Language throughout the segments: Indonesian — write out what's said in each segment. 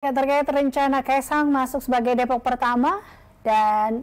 Ya, terkait rencana Kaisang masuk sebagai Depok pertama dan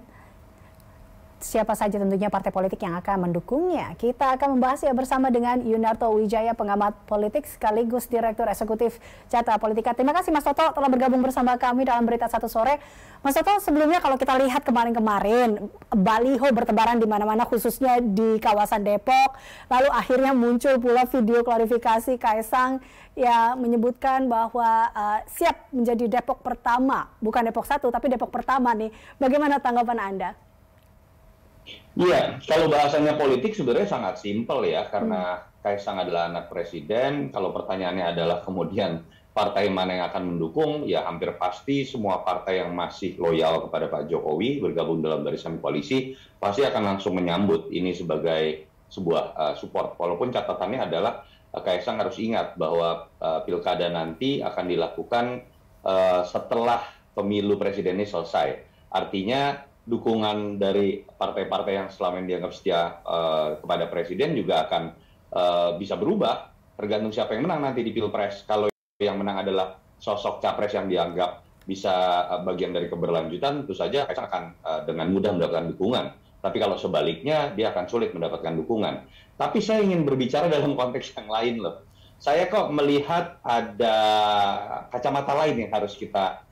siapa saja tentunya partai politik yang akan mendukungnya. Kita akan membahas ya bersama dengan Yunarto Wijaya, pengamat politik sekaligus Direktur Eksekutif Carta Politika. Terima kasih Mas Toto telah bergabung bersama kami dalam Berita Satu Sore. Mas Toto, sebelumnya kalau kita lihat kemarin-kemarin, baliho bertebaran di mana-mana khususnya di kawasan Depok. Lalu akhirnya muncul pula video klarifikasi Kaisang yang menyebutkan bahwa siap menjadi Depok pertama, bukan Depok 1 tapi Depok pertama nih. Bagaimana tanggapan Anda? Iya, kalau bahasanya politik sebenarnya sangat simpel ya, karena Kaisang adalah anak presiden. Kalau pertanyaannya adalah kemudian partai mana yang akan mendukung, ya hampir pasti semua partai yang masih loyal kepada Pak Jokowi bergabung dalam barisan koalisi pasti akan langsung menyambut ini sebagai sebuah support. Walaupun catatannya adalah Kaisang harus ingat bahwa pilkada nanti akan dilakukan setelah pemilu presiden ini selesai. Artinya dukungan dari partai-partai yang selama ini dianggap setia kepada presiden juga akan bisa berubah tergantung siapa yang menang nanti di Pilpres. Kalau yang menang adalah sosok capres yang dianggap bisa bagian dari keberlanjutan, tentu saja Kaisang akan dengan mudah mendapatkan dukungan. Tapi kalau sebaliknya, dia akan sulit mendapatkan dukungan. Tapi saya ingin berbicara dalam konteks yang lain loh. Saya kok melihat ada kacamata lain yang harus kita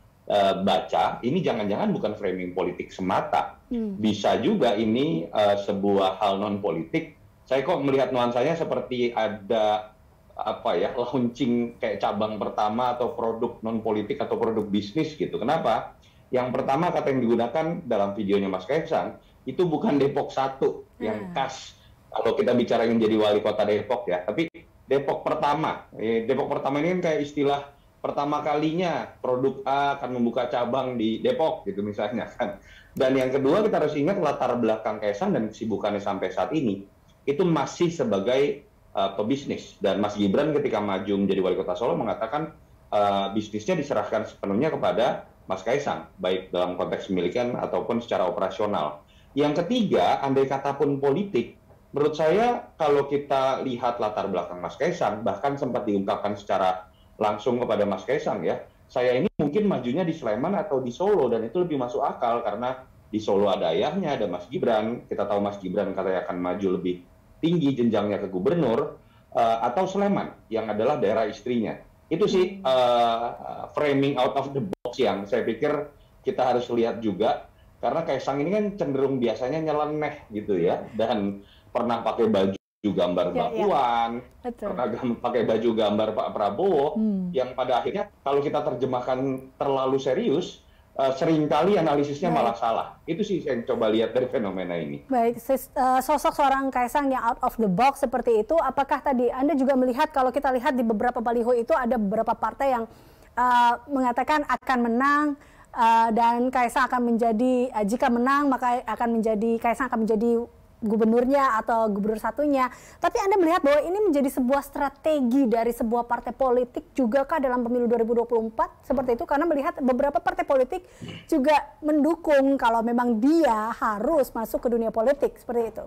baca. Ini jangan-jangan bukan framing politik semata. Bisa juga ini sebuah hal non-politik. Saya kok melihat nuansanya seperti ada launching kayak cabang pertama atau produk non-politik atau produk bisnis gitu. Kenapa? Yang pertama kata yang digunakan dalam videonya Mas Kaisang itu bukan Depok 1 yang khas kalau kita bicara ingin jadi wali kota Depok ya, tapi Depok pertama. Depok pertama ini kan kayak istilah pertama kalinya produk A akan membuka cabang di Depok gitu misalnya kan. Dan yang kedua kita harus ingat latar belakang Kaisang dan kesibukannya sampai saat ini itu masih sebagai pebisnis. Dan Mas Gibran ketika maju menjadi wali kota Solo mengatakan bisnisnya diserahkan sepenuhnya kepada Mas Kaisang, baik dalam konteks pemilikan ataupun secara operasional. Yang ketiga, andai kata pun politik, menurut saya kalau kita lihat latar belakang Mas Kaisang, bahkan sempat diungkapkan secara langsung kepada Mas Kaisang ya, saya ini mungkin majunya di Sleman atau di Solo, dan itu lebih masuk akal karena di Solo ada ayahnya, ada Mas Gibran. Kita tahu Mas Gibran katanya akan maju lebih tinggi jenjangnya ke gubernur, atau Sleman yang adalah daerah istrinya. Itu sih framing out of the box yang saya pikir kita harus lihat juga, karena Kaisang ini kan cenderung biasanya nyeleneh gitu ya, dan pernah pakai baju gambar Mbak Puan, pernah pakai baju gambar Pak Prabowo, yang pada akhirnya kalau kita terjemahkan terlalu serius, seringkali analisisnya malah salah. Itu sih yang coba lihat dari fenomena ini. Baik, sosok seorang Kaisang yang out of the box seperti itu, apakah tadi Anda juga melihat kalau kita lihat di beberapa baliho itu ada beberapa partai yang mengatakan akan menang, dan Kaisang akan menjadi, jika menang maka Kaisang akan menjadi gubernurnya atau gubernur satunya. Tapi Anda melihat bahwa ini menjadi sebuah strategi dari sebuah partai politik juga kah dalam pemilu 2024 seperti itu? Karena melihat beberapa partai politik juga mendukung kalau memang dia harus masuk ke dunia politik seperti itu.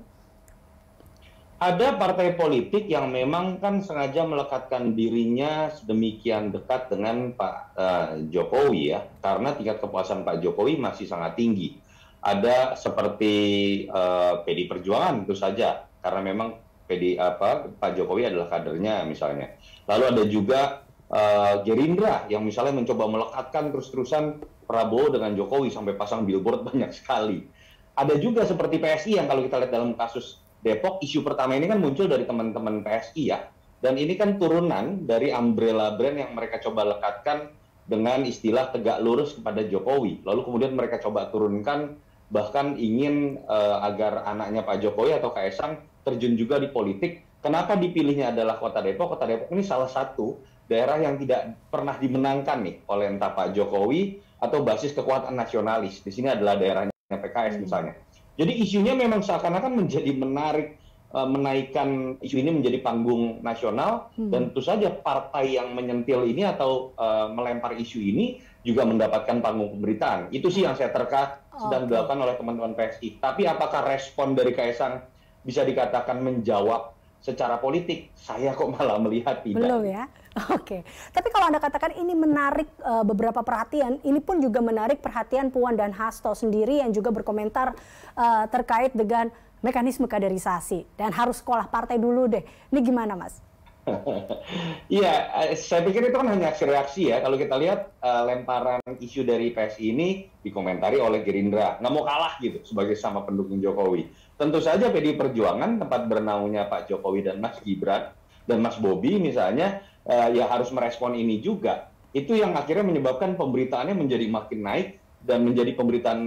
Ada partai politik yang memang kan sengaja melekatkan dirinya sedemikian dekat dengan Pak Jokowi ya, karena tingkat kepuasan Pak Jokowi masih sangat tinggi. Ada seperti PD Perjuangan tentu saja, karena memang Pak Jokowi adalah kadernya misalnya. Lalu ada juga Gerindra yang misalnya mencoba melekatkan terus-terusan Prabowo dengan Jokowi sampai pasang billboard banyak sekali. Ada juga seperti PSI yang kalau kita lihat dalam kasus Depok, isu pertama ini kan muncul dari teman-teman PSI ya. Dan ini kan turunan dari umbrella brand yang mereka coba lekatkan dengan istilah tegak lurus kepada Jokowi. Lalu kemudian mereka coba turunkan, bahkan ingin agar anaknya Pak Jokowi atau Kaisang terjun juga di politik. Kenapa dipilihnya adalah Kota Depok? Kota Depok ini salah satu daerah yang tidak pernah dimenangkan nih oleh entah Pak Jokowi atau basis kekuatan nasionalis. Di sini adalah daerahnya PKS misalnya. Jadi isunya memang seakan-akan menjadi menarik, menaikkan isu ini menjadi panggung nasional, dan tentu saja partai yang menyentil ini atau melempar isu ini juga mendapatkan panggung pemberitaan. Itu sih yang saya sedang dilakukan oleh teman-teman PSI. Tapi apakah respon dari Kaisang bisa dikatakan menjawab secara politik. Saya kok malah melihat tidak. Belum ya? Oke. Tapi kalau Anda katakan ini menarik beberapa perhatian, ini pun juga menarik perhatian Puan dan Hasto sendiri yang juga berkomentar terkait dengan mekanisme kaderisasi. Dan harus sekolah partai dulu deh. Ini gimana, Mas? Iya, saya pikir itu kan hanya reaksi ya. Kalau kita lihat lemparan isu dari PSI ini dikomentari oleh Gerindra, nggak mau kalah gitu sebagai sama pendukung Jokowi. Tentu saja PDI Perjuangan, tempat bernaungnya Pak Jokowi dan Mas Gibran dan Mas Bobi misalnya, ya harus merespon ini juga. Itu yang akhirnya menyebabkan pemberitaannya menjadi makin naik dan menjadi pemberitaan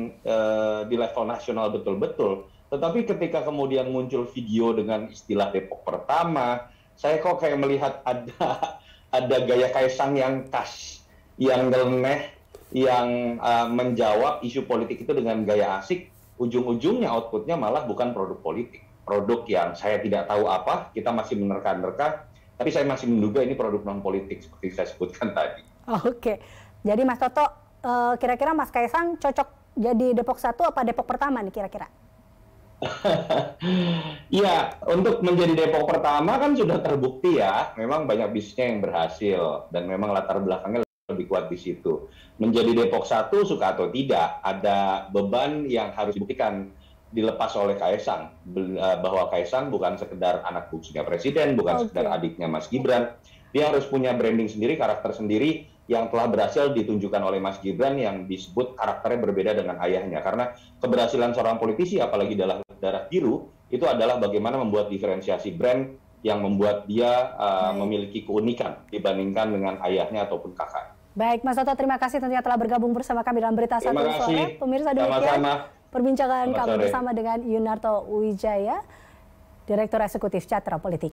di level nasional betul-betul. Tetapi ketika kemudian muncul video dengan istilah Depok Pertama, saya kok kayak melihat ada gaya Kaisang yang khas, yang nyeleneh, yang menjawab isu politik itu dengan gaya asik. Ujung-ujungnya outputnya malah bukan produk politik, produk yang saya tidak tahu apa, kita masih menerka-nerka, tapi saya masih menduga ini produk non politik seperti saya sebutkan tadi. Oke, jadi Mas Toto, kira-kira Mas Kaisang cocok jadi Depok 1 apa Depok Pertama nih kira-kira? Iya, untuk menjadi Depok Pertama kan sudah terbukti ya, memang banyak bisnisnya yang berhasil dan memang latar belakangnya lebih kuat di situ. Menjadi Depok 1 suka atau tidak, ada beban yang harus dibuktikan dilepas oleh Kaisang, bahwa Kaisang bukan sekedar anak bungsunya presiden, bukan sekedar adiknya Mas Gibran, dia harus punya branding sendiri, karakter sendiri yang telah berhasil ditunjukkan oleh Mas Gibran yang disebut karakternya berbeda dengan ayahnya. Karena keberhasilan seorang politisi, apalagi darah biru, itu adalah bagaimana membuat diferensiasi brand yang membuat dia memiliki keunikan dibandingkan dengan ayahnya ataupun kakak. Baik, Mas Toto, terima kasih tentunya telah bergabung bersama kami dalam Berita Satu Sore. Pemirsa, demikian perbincangan kami bersama dengan Yunarto Wijaya, Direktur Eksekutif Catra Politik.